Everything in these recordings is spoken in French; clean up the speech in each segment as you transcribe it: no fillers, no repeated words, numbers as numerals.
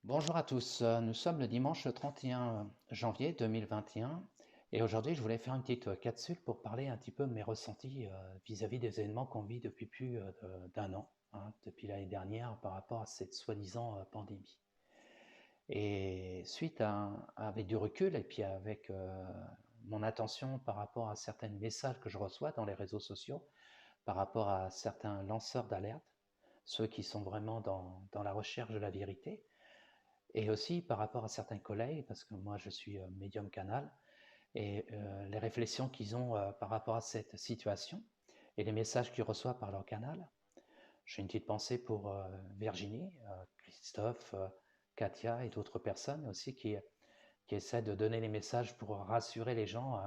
Bonjour à tous, nous sommes le dimanche 31 janvier 2021 et aujourd'hui je voulais faire une petite capsule pour parler un petit peu de mes ressentis vis-à-vis des événements qu'on vit depuis plus d'un an, hein, depuis l'année dernière par rapport à cette soi-disant pandémie. Et suite avec du recul et puis avec mon attention par rapport à certains messages que je reçois dans les réseaux sociaux, par rapport à certains lanceurs d'alerte, ceux qui sont vraiment dans la recherche de la vérité, et aussi par rapport à certains collègues, parce que moi je suis médium canal, et les réflexions qu'ils ont par rapport à cette situation et les messages qu'ils reçoivent par leur canal. J'ai une petite pensée pour Virginie, Christophe, Katia et d'autres personnes aussi qui essaient de donner les messages pour rassurer les gens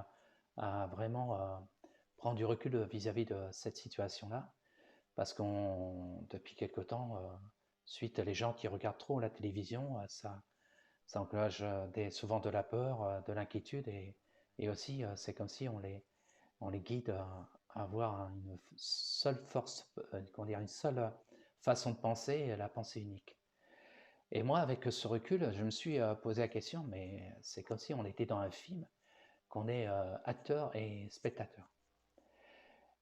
à vraiment prendre du recul vis-à-vis de cette situation-là. Parce qu'on, depuis quelque temps, suite les gens qui regardent trop la télévision, ça engage souvent de la peur, de l'inquiétude et aussi c'est comme si on les guide à avoir une seule force, comment dire, une seule façon de penser, la pensée unique. Et moi, avec ce recul, je me suis posé la question, mais c'est comme si on était dans un film, qu'on est acteur et spectateur.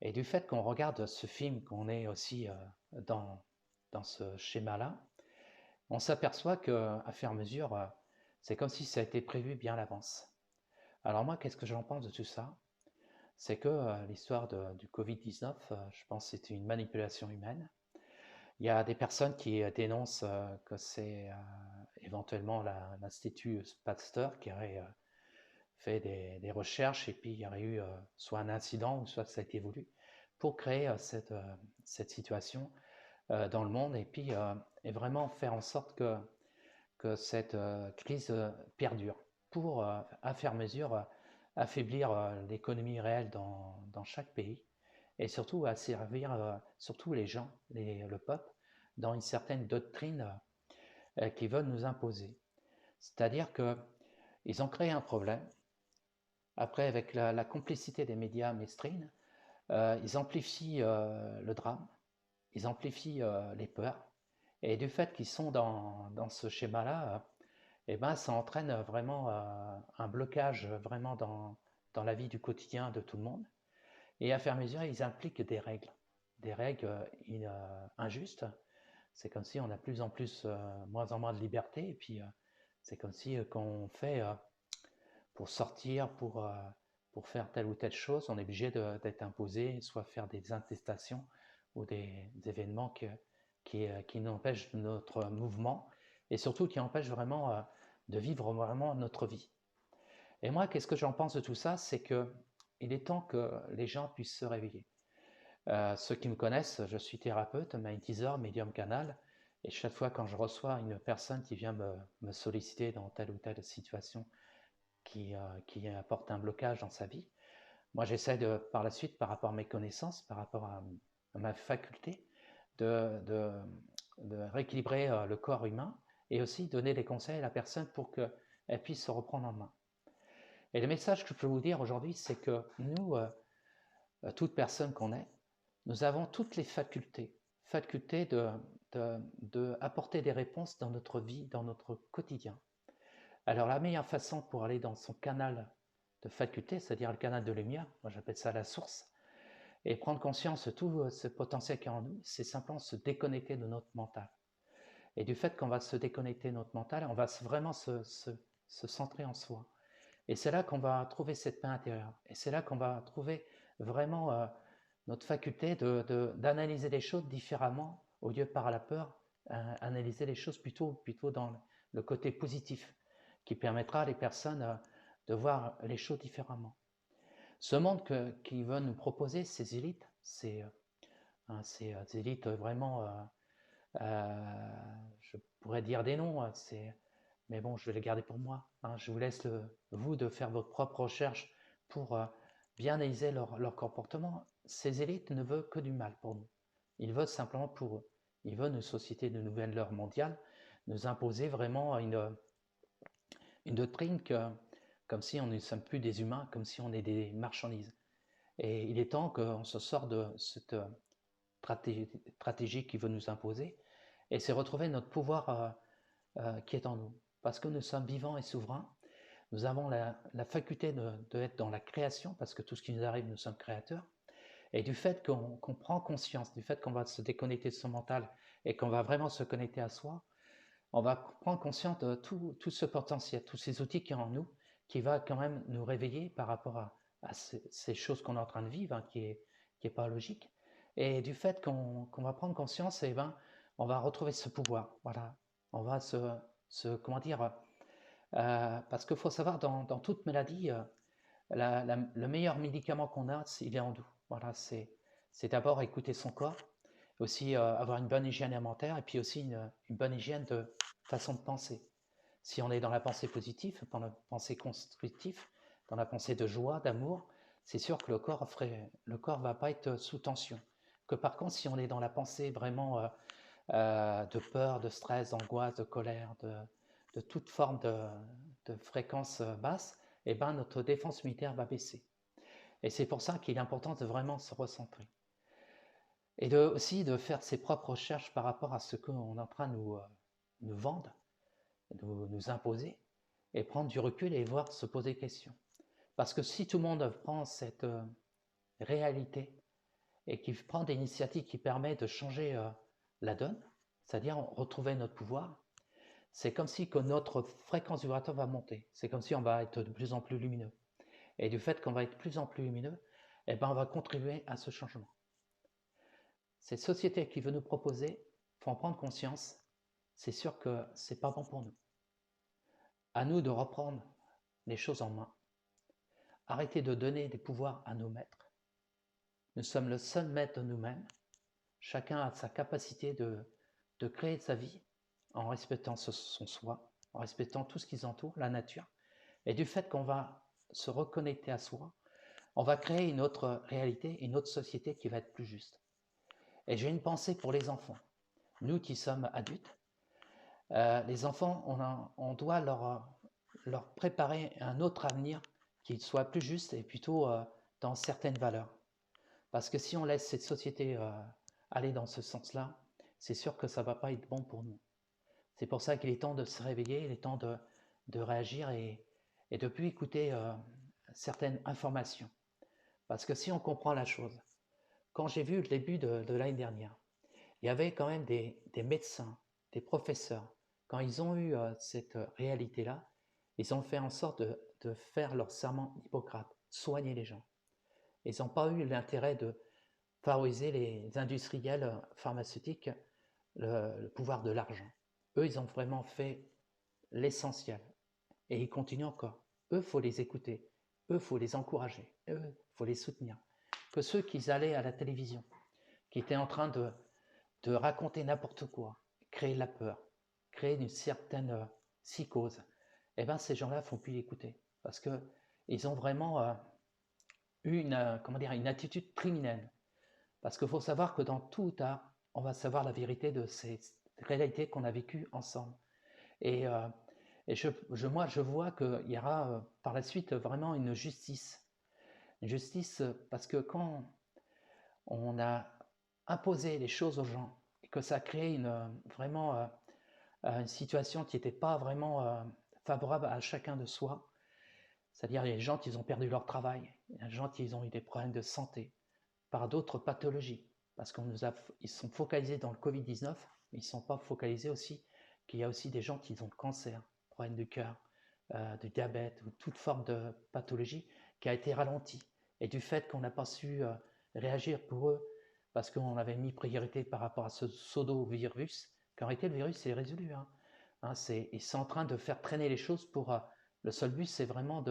Et du fait qu'on regarde ce film, qu'on est aussi dans, dans ce schéma-là, on s'aperçoit qu'à faire mesure, c'est comme si ça a été prévu bien à l'avance. Alors moi, qu'est-ce que j'en pense de tout ça? C'est que l'histoire du Covid-19, je pense que c'était une manipulation humaine. Il y a des personnes qui dénoncent que c'est éventuellement l'Institut Pasteur qui aurait fait des recherches et puis il y aurait eu soit un incident ou soit ça a été voulu pour créer cette situation dans le monde et puis et vraiment faire en sorte que cette crise perdure pour, à faire mesure, affaiblir l'économie réelle dans chaque pays et surtout à servir surtout les gens, le peuple, dans une certaine doctrine qu'ils veulent nous imposer. C'est-à-dire qu'ils ont créé un problème. Après, avec la complicité des médias mainstream, ils amplifient le drame, ils amplifient les peurs. Et du fait qu'ils sont dans ce schéma-là, eh ben, ça entraîne vraiment un blocage vraiment dans la vie du quotidien de tout le monde. Et à faire mesure, ils impliquent des règles injustes. C'est comme si on a plus en plus, moins en moins de liberté. Et puis, c'est comme si qu'on fait pour sortir, pour faire telle ou telle chose, on est obligé d'être imposé, soit faire des intestations ou des événements qui nous empêchent notre mouvement et surtout qui empêchent vraiment de vivre vraiment notre vie. Et moi, qu'est-ce que j'en pense de tout ça? C'est que il est temps que les gens puissent se réveiller. Ceux qui me connaissent, je suis thérapeute, magnétiseur, médium canal, et chaque fois quand je reçois une personne qui vient me solliciter dans telle ou telle situation qui apporte un blocage dans sa vie, moi j'essaie de, par la suite, par rapport à mes connaissances, par rapport à ma faculté, de, de, de rééquilibrer le corps humain et aussi donner des conseils à la personne pour qu'elle puisse se reprendre en main. Et le message que je peux vous dire aujourd'hui, c'est que nous, toute personne qu'on est, nous avons toutes les facultés de apporter des réponses dans notre vie, dans notre quotidien. Alors la meilleure façon pour aller dans son canal de faculté, c'est-à-dire le canal de lumière, moi j'appelle ça la source, et prendre conscience de tout ce potentiel qu'il y a en nous, c'est simplement se déconnecter de notre mental. Et du fait qu'on va se déconnecter de notre mental, on va vraiment se centrer en soi. Et c'est là qu'on va trouver cette paix intérieure. Et c'est là qu'on va trouver vraiment notre faculté d'analyser les choses différemment, au lieu de par la peur, analyser les choses plutôt dans le côté positif, qui permettra à les personnes de voir les choses différemment. Ce monde qui veut nous proposer ces élites, ces élites vraiment, je pourrais dire des noms, mais bon, je vais les garder pour moi. Hein. Je vous laisse vous de faire votre propre recherche pour bien analyser leur comportement. Ces élites ne veulent que du mal pour nous. Ils veulent simplement pour eux. Ils veulent une société de nouvelle ordre mondiale, nous imposer vraiment une doctrine comme si on ne sommes plus des humains, comme si on est des marchandises. Et il est temps qu'on se sorte de cette stratégie qui veut nous imposer et c'est retrouver notre pouvoir qui est en nous. Parce que nous sommes vivants et souverains, nous avons la faculté d'être dans la création, parce que tout ce qui nous arrive, nous sommes créateurs. Et du fait qu'on prend conscience, du fait qu'on va se déconnecter de son mental et qu'on va vraiment se connecter à soi, on va prendre conscience de tout ce potentiel, tous ces outils qui sont en nous, qui va quand même nous réveiller par rapport à ces choses qu'on est en train de vivre, hein, qui est pas logique. Et du fait qu'on va prendre conscience, eh ben, on va retrouver ce pouvoir. Voilà, on va comment dire, parce qu'il faut savoir, dans toute maladie, le meilleur médicament qu'on a, il est en nous. Voilà, c'est d'abord écouter son corps, aussi avoir une bonne hygiène alimentaire et puis aussi une bonne hygiène de façon de penser. Si on est dans la pensée positive, dans la pensée constructive, dans la pensée de joie, d'amour, c'est sûr que le corps va pas être sous tension. Que par contre, si on est dans la pensée vraiment de peur, de stress, d'angoisse, de colère, de toute forme de fréquence basse, eh ben, notre défense militaire va baisser. Et c'est pour ça qu'il est important de vraiment se recentrer. Et aussi de faire ses propres recherches par rapport à ce qu'on est en train de nous vendre, nous imposer, et prendre du recul et voir se poser des questions. Parce que si tout le monde prend cette réalité et qui prend des initiatives qui permettent de changer la donne, c'est-à-dire retrouver notre pouvoir, c'est comme si que notre fréquence vibratoire va monter. C'est comme si on va être de plus en plus lumineux. Et du fait qu'on va être de plus en plus lumineux, eh ben on va contribuer à ce changement. Cette société qui veut nous proposer, il faut en prendre conscience, c'est sûr que c'est pas bon pour nous. À nous de reprendre les choses en main. Arrêter de donner des pouvoirs à nos maîtres. Nous sommes le seul maître de nous-mêmes. Chacun a sa capacité de créer sa vie en respectant son soi, en respectant tout ce qui entoure, la nature. Et du fait qu'on va se reconnecter à soi, on va créer une autre réalité, une autre société qui va être plus juste. Et j'ai une pensée pour les enfants. Nous qui sommes adultes, les enfants, on doit leur préparer un autre avenir qui soit plus juste et plutôt dans certaines valeurs. Parce que si on laisse cette société aller dans ce sens-là, c'est sûr que ça ne va pas être bon pour nous. C'est pour ça qu'il est temps de se réveiller, il est temps de réagir et de ne plus écouter certaines informations. Parce que si on comprend la chose, quand j'ai vu le début de l'année dernière, il y avait quand même des médecins, des professeurs, quand ils ont eu cette réalité-là, ils ont fait en sorte de faire leur serment d'Hippocrate, soigner les gens. Ils n'ont pas eu l'intérêt de favoriser les industriels pharmaceutiques, le pouvoir de l'argent. Eux, ils ont vraiment fait l'essentiel. Et ils continuent encore. Eux, il faut les écouter. Eux, il faut les encourager. Eux, il faut les soutenir. Que ceux qui allaient à la télévision, qui étaient en train de raconter n'importe quoi, créer de la peur, créer une certaine psychose, eh bien, ces gens-là ne font plus l'écouter. Parce qu'ils ont vraiment eu une attitude criminelle. Parce qu'il faut savoir que dans tout ou tard, on va savoir la vérité de ces réalités qu'on a vécues ensemble. Et, moi, je vois qu'il y aura par la suite vraiment une justice. Une justice parce que quand on a imposé les choses aux gens et que ça a créé vraiment une situation qui n'était pas vraiment favorable à chacun de soi, c'est-à-dire il y a des gens qui ont perdu leur travail, il y a des gens qui ont eu des problèmes de santé, par d'autres pathologies, parce ils sont focalisés dans le Covid-19, mais ils ne sont pas focalisés aussi qu'il y a aussi des gens qui ont le cancer, problème du cœur, du diabète ou toute forme de pathologie qui a été ralentie. Et du fait qu'on n'a pas su réagir pour eux, parce qu'on avait mis priorité par rapport à ce pseudo-virus, qu'en réalité le virus est résolu. Ils sont en train de faire traîner les choses pour... le seul but, c'est vraiment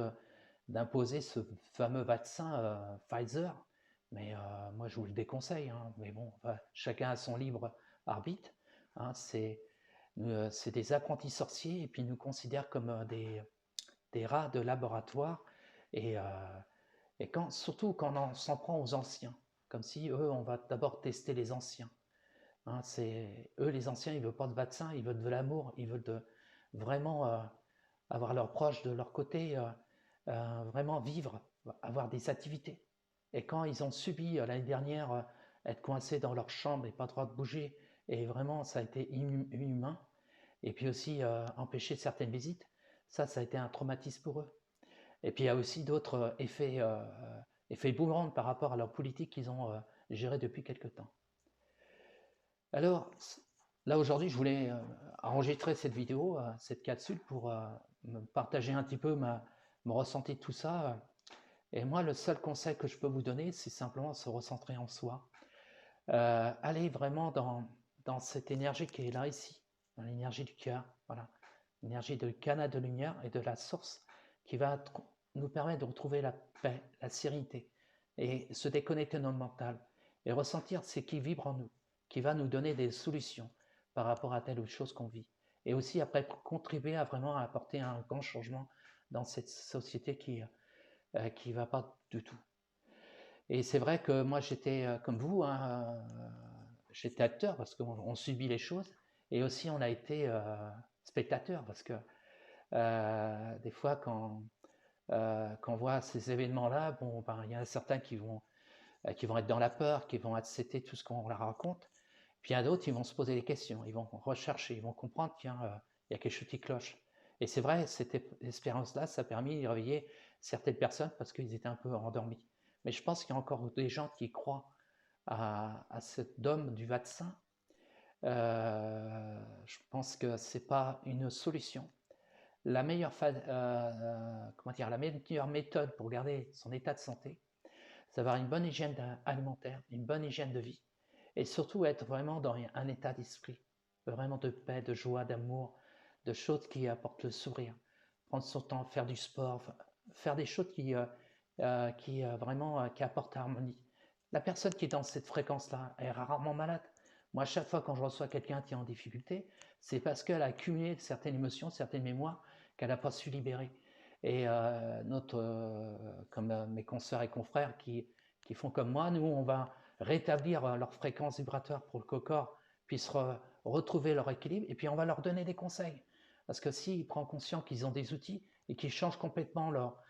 d'imposer ce fameux vaccin Pfizer. Mais moi, je vous le déconseille. Mais bon, chacun a son libre arbitre. C'est des apprentis sorciers et puis ils nous considèrent comme des rats de laboratoire. Et, surtout quand on s'en prend aux anciens, comme si eux, on va d'abord tester les anciens. Eux, les anciens, ils ne veulent pas de vaccin, ils veulent de l'amour, ils veulent vraiment avoir leurs proches de leur côté, vraiment vivre, avoir des activités. Et quand ils ont subi l'année dernière être coincés dans leur chambre et pas droit de bouger, et vraiment ça a été inhumain, et puis aussi empêcher certaines visites. Ça a été un traumatisme pour eux. Et puis il y a aussi d'autres effets boomerang par rapport à leur politique qu'ils ont gérée depuis quelque temps. Alors, là aujourd'hui, je voulais enregistrer cette vidéo, cette capsule, pour me partager un petit peu mon ressenti de tout ça. Et moi, le seul conseil que je peux vous donner, c'est simplement se recentrer en soi. Aller vraiment dans cette énergie qui est là, ici, dans l'énergie du cœur, voilà, l'énergie du canal de lumière et de la source qui va nous permettre de retrouver la paix, la sérénité et se déconnecter de notre mental et ressentir ce qui vibre en nous, qui va nous donner des solutions par rapport à telle ou telle chose qu'on vit. Et aussi après contribuer à vraiment apporter un grand changement dans cette société qui va pas du tout. Et c'est vrai que moi j'étais comme vous, hein, j'étais acteur parce qu'on subit les choses, et aussi on a été spectateur parce que des fois quand on voit ces événements-là, bon, ben, il y en a certains qui vont être dans la peur, qui vont accepter tout ce qu'on leur raconte, puis il y en a d'autres qui vont se poser des questions, ils vont rechercher, ils vont comprendre qu'il y a quelque chose qui cloche. Et c'est vrai, cette expérience-là, ça a permis de réveiller certaines personnes parce qu'ils étaient un peu endormis. Mais je pense qu'il y a encore des gens qui croient à cet dogme du vaccin. Je pense que ce n'est pas une solution. La meilleure méthode pour garder son état de santé, c'est avoir une bonne hygiène alimentaire, une bonne hygiène de vie, et surtout être vraiment dans un état d'esprit, vraiment de paix, de joie, d'amour, de choses qui apportent le sourire. Prendre son temps, faire du sport, faire des choses qui apportent harmonie. La personne qui est dans cette fréquence-là est rarement malade. Moi, à chaque fois quand je reçois quelqu'un qui est en difficulté, c'est parce qu'elle a accumulé certaines émotions, certaines mémoires qu'elle n'a pas su libérer. Et comme mes consoeurs et confrères qui font comme moi, nous, on va rétablir leur fréquence vibratoire pour que le corps puisse retrouver leur équilibre, et puis on va leur donner des conseils. Parce que s'ils prennent conscience qu'ils ont des outils et qu'ils changent complètement leur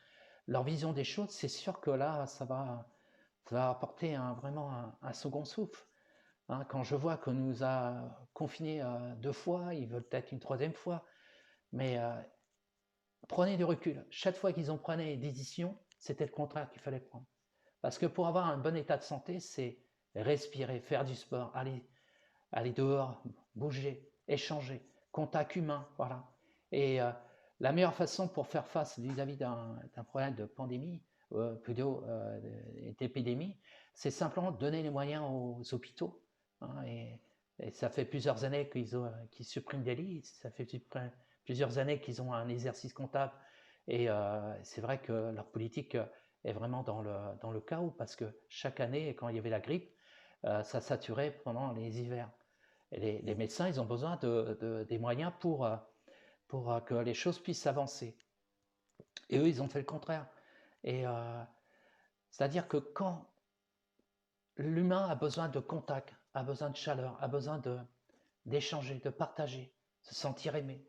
vision des choses, c'est sûr que là, ça va apporter vraiment un second souffle. Hein, quand je vois qu'on nous a confinés 2 fois, ils veulent peut-être une 3e fois, mais prenez du recul. Chaque fois qu'ils ont pris des décisions, c'était le contraire qu'il fallait prendre. Parce que pour avoir un bon état de santé, c'est respirer, faire du sport, aller dehors, bouger, échanger, contact humain, voilà. Et la meilleure façon pour faire face vis-à-vis d'un problème de pandémie, plutôt d'épidémie, c'est simplement de donner les moyens aux hôpitaux. Hein, et ça fait plusieurs années qu'ils suppriment des lits, ça fait plusieurs années qu'ils ont un exercice comptable, et c'est vrai que leur politique est vraiment dans le chaos, parce que chaque année, quand il y avait la grippe, ça saturait pendant les hivers. Et les médecins, ils ont besoin des moyens pour que les choses puissent avancer. Et eux, ils ont fait le contraire. Et c'est-à-dire que quand l'humain a besoin de contact, a besoin de chaleur, a besoin d'échanger, de partager, se sentir aimé,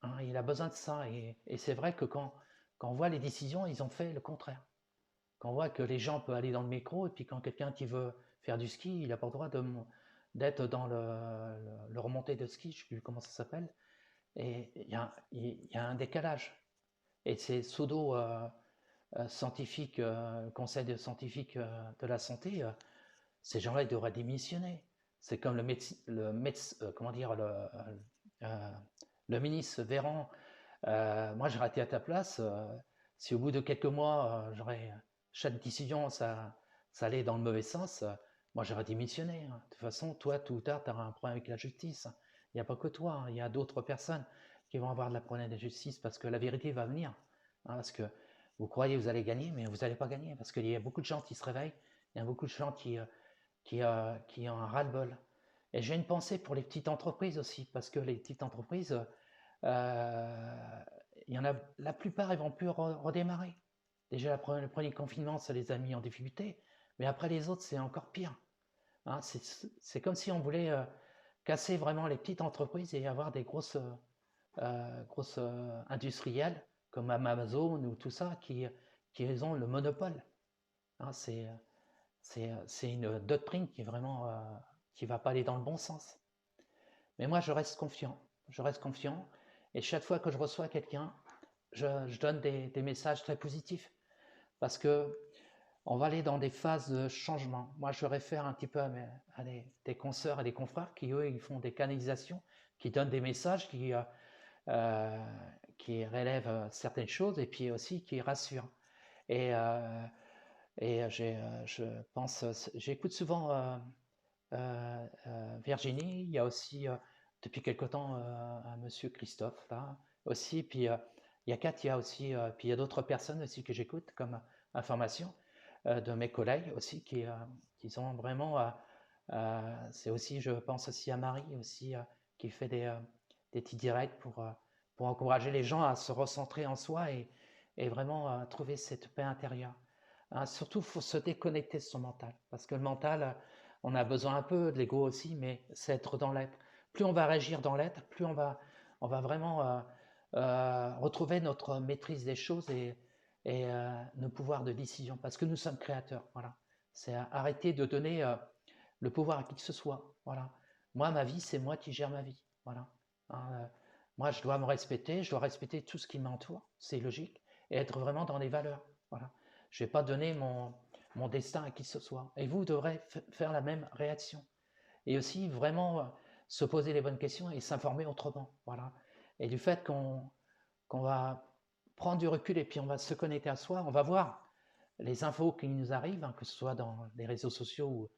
hein, il a besoin de ça. Et c'est vrai que quand on voit les décisions, ils ont fait le contraire. Quand on voit que les gens peuvent aller dans le métro, et puis quand quelqu'un qui veut faire du ski, il n'a pas le droit d'être dans le remontée de ski, je ne sais plus comment ça s'appelle, et il y a un décalage. Et ces pseudo-scientifiques, conseil scientifique de la santé, ces gens-là, ils devraient démissionner. C'est comme le ministre Véran. Moi, j'aurais été à ta place. Si au bout de quelques mois, chaque décision, ça allait dans le mauvais sens, moi, j'aurais démissionné. De toute façon, toi, tôt ou tard, tu auras un problème avec la justice. Il n'y a pas que toi, il y a d'autres personnes qui vont avoir de la problème de la justice, parce que la vérité va venir. Hein, parce que vous croyez que vous allez gagner, mais vous n'allez pas gagner, parce qu'il y a beaucoup de gens qui se réveillent, il y a beaucoup de gens qui ont un ras-le-bol. Et j'ai une pensée pour les petites entreprises aussi, parce que les petites entreprises, il y en a, la plupart, ils vont plus redémarrer. Déjà, le premier confinement, ça les a mis en difficulté, mais après les autres, c'est encore pire. Hein, c'est comme si on voulait casser vraiment les petites entreprises et avoir des grosses industrielles comme Amazon ou tout ça qui ont le monopole. Hein, c'est une doctrine qui est vraiment qui va pas aller dans le bon sens. Mais moi, je reste confiant. je reste confiant. Et chaque fois que je reçois quelqu'un, je donne des messages très positifs parce que on va aller dans des phases de changement. Moi, je réfère un petit peu à des consoeurs et des confrères qui, eux, ils font des canalisations, qui donnent des messages, euh, qui relèvent certaines choses et puis aussi qui rassurent. Et, euh, je pense, j'écoute souvent Virginie, il y a aussi depuis quelque temps un monsieur Christophe là aussi, puis il y a Katia aussi, puis il y a d'autres personnes aussi que j'écoute comme information de mes collègues aussi qui sont vraiment, c'est aussi, je pense aussi à Marie aussi qui fait des petits directs pour encourager les gens à se recentrer en soi et vraiment trouver cette paix intérieure. Hein, surtout, il faut se déconnecter de son mental parce que le mental, on a besoin un peu de l'ego aussi, mais c'est être dans l'être. Plus on va réagir dans l'être, plus on va vraiment retrouver notre maîtrise des choses et nos pouvoirs de décision, parce que nous sommes créateurs. Voilà. C'est arrêter de donner le pouvoir à qui que ce soit. Voilà. Moi, ma vie, c'est moi qui gère ma vie. Voilà. Hein, moi, je dois me respecter, je dois respecter tout ce qui m'entoure, c'est logique, et être vraiment dans les valeurs. Voilà. Je ne vais pas donner mon destin à qui que ce soit. Et vous devrez faire la même réaction. Et aussi vraiment se poser les bonnes questions et s'informer autrement. Voilà. Et du fait qu'on va prendre du recul et puis on va se connecter à soi, on va voir les infos qui nous arrivent, hein, que ce soit dans les réseaux sociaux ou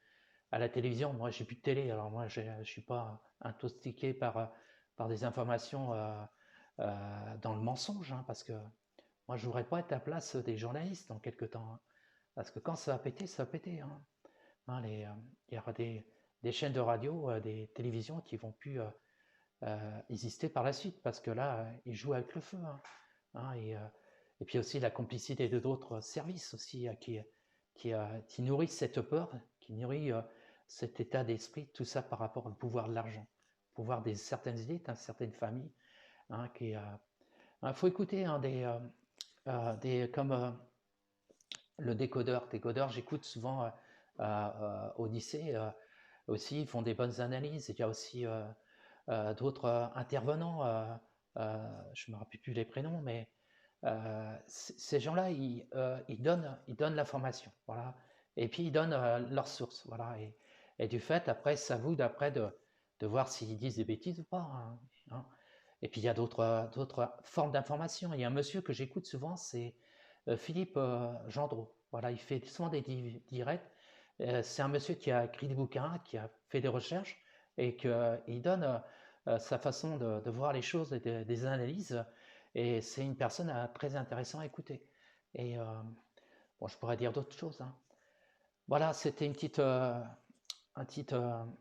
à la télévision. Moi, j'ai plus de télé, alors moi, je ne suis pas intoxiqué par des informations dans le mensonge, hein, parce que moi, je ne voudrais pas être à la place des journalistes dans quelques temps. Hein, parce que quand ça va péter, ça va péter. Hein. Hein, il y aura des chaînes de radio, des télévisions qui vont plus exister par la suite, parce que là, ils jouent avec le feu. Hein. Hein, et puis aussi la complicité de d'autres services aussi qui nourrissent cette peur, qui nourrit cet état d'esprit, tout ça par rapport au pouvoir de l'argent, au pouvoir des certaines élites, hein, certaines familles. Hein, faut écouter hein, comme le décodeur. Décodeur, j'écoute souvent au lycée aussi, ils font des bonnes analyses. Il y a aussi d'autres intervenants, je ne me rappelle plus les prénoms, mais ces gens-là, ils donnent l'information, voilà. Et puis ils donnent leurs sources, voilà. Et du fait, après, c'est à vous d'après de voir s'ils disent des bêtises ou pas. Hein, hein. Et puis il y a d'autres formes d'information. Il y a un monsieur que j'écoute souvent, c'est Philippe Gendreau. Voilà, il fait souvent des directs. C'est un monsieur qui a écrit des bouquins, qui a fait des recherches et qu'il donne sa façon de voir les choses et des analyses. Et c'est une personne très intéressante à écouter. Et bon, je pourrais dire d'autres choses. Hein. Voilà, c'était un petit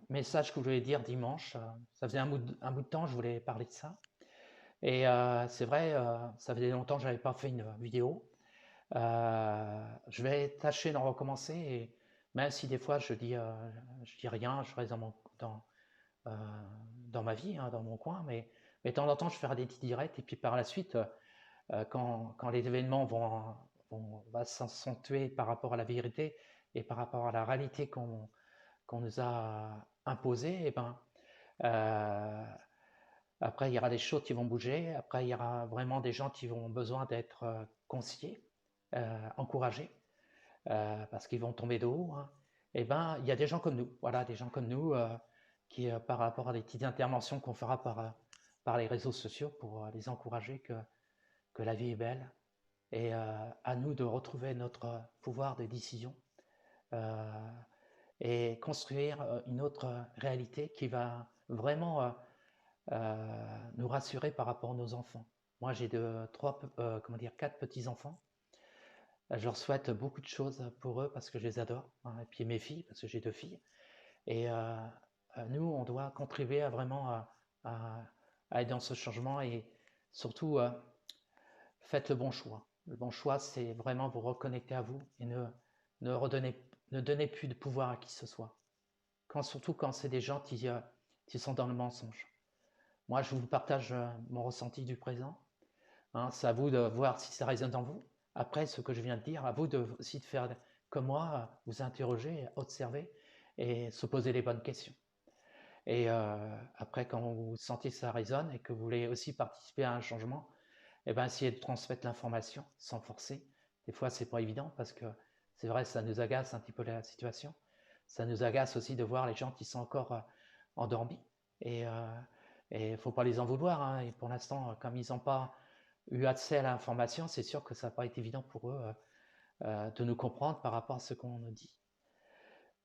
message que je voulais dire dimanche. Ça faisait un bout de temps que je voulais parler de ça. Et c'est vrai, ça faisait longtemps que je n'avais pas fait une vidéo. Je vais tâcher d'en recommencer. Et même si des fois je dis rien, je reste dans ma vie, hein, dans mon coin, mais de temps en temps je ferai des petits directs. Et puis par la suite, quand les événements vont s'accentuer par rapport à la vérité et par rapport à la réalité qu'on nous a imposée, et ben, après il y aura des choses qui vont bouger, après il y aura vraiment des gens qui vont besoin d'être conseillés, encouragés, parce qu'ils vont tomber de haut. Hein. Et ben, il y a des gens comme nous, voilà, des gens comme nous qui, par rapport à des petites interventions qu'on fera par les réseaux sociaux pour les encourager que la vie est belle et à nous de retrouver notre pouvoir de décision et construire une autre réalité qui va vraiment nous rassurer par rapport à nos enfants. Moi, j'ai quatre petits-enfants. Je leur souhaite beaucoup de choses pour eux parce que je les adore. Hein, et puis mes filles, parce que j'ai 2 filles. Et nous, on doit contribuer à vraiment à être dans ce changement et surtout faites le bon choix. Le bon choix, c'est vraiment vous reconnecter à vous et ne donnez plus de pouvoir à qui que ce soit. Surtout quand c'est des gens qui sont dans le mensonge. Moi, je vous partage mon ressenti du présent. Hein, c'est à vous de voir si ça résonne en vous. Après, ce que je viens de dire, à vous aussi de faire comme moi, vous interroger, observer et se poser les bonnes questions. Et après, quand vous sentez que ça résonne et que vous voulez aussi participer à un changement, eh ben, essayez de transmettre l'information sans forcer. Des fois, c'est pas évident parce que c'est vrai, ça nous agace un petit peu la situation. Ça nous agace aussi de voir les gens qui sont encore endormis. Et il ne faut pas les en vouloir, hein. Et pour l'instant, comme ils n'ont pas eu accès à l'information, c'est sûr que ça n'a pas été évident pour eux de nous comprendre par rapport à ce qu'on nous dit.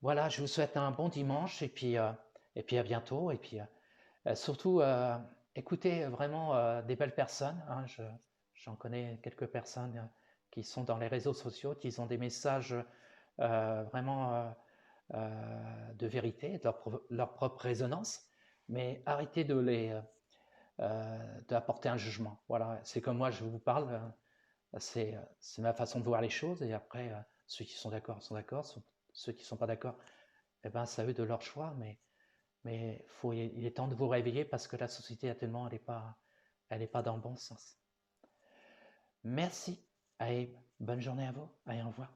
Voilà, je vous souhaite un bon dimanche et puis à bientôt. Et puis surtout, écoutez vraiment des belles personnes, hein. J'en connais quelques personnes qui sont dans les réseaux sociaux, qui ont des messages vraiment de vérité, de leur propre résonance, mais arrêtez d'apporter un jugement. Voilà, c'est comme moi je vous parle, c'est ma façon de voir les choses, et après, ceux qui sont d'accord, ceux qui ne sont pas d'accord, eh ben, c'est à eux de leur choix, mais il est temps de vous réveiller parce que la société actuellement, elle est pas dans le bon sens. Merci. Allez, bonne journée à vous. Allez, au revoir.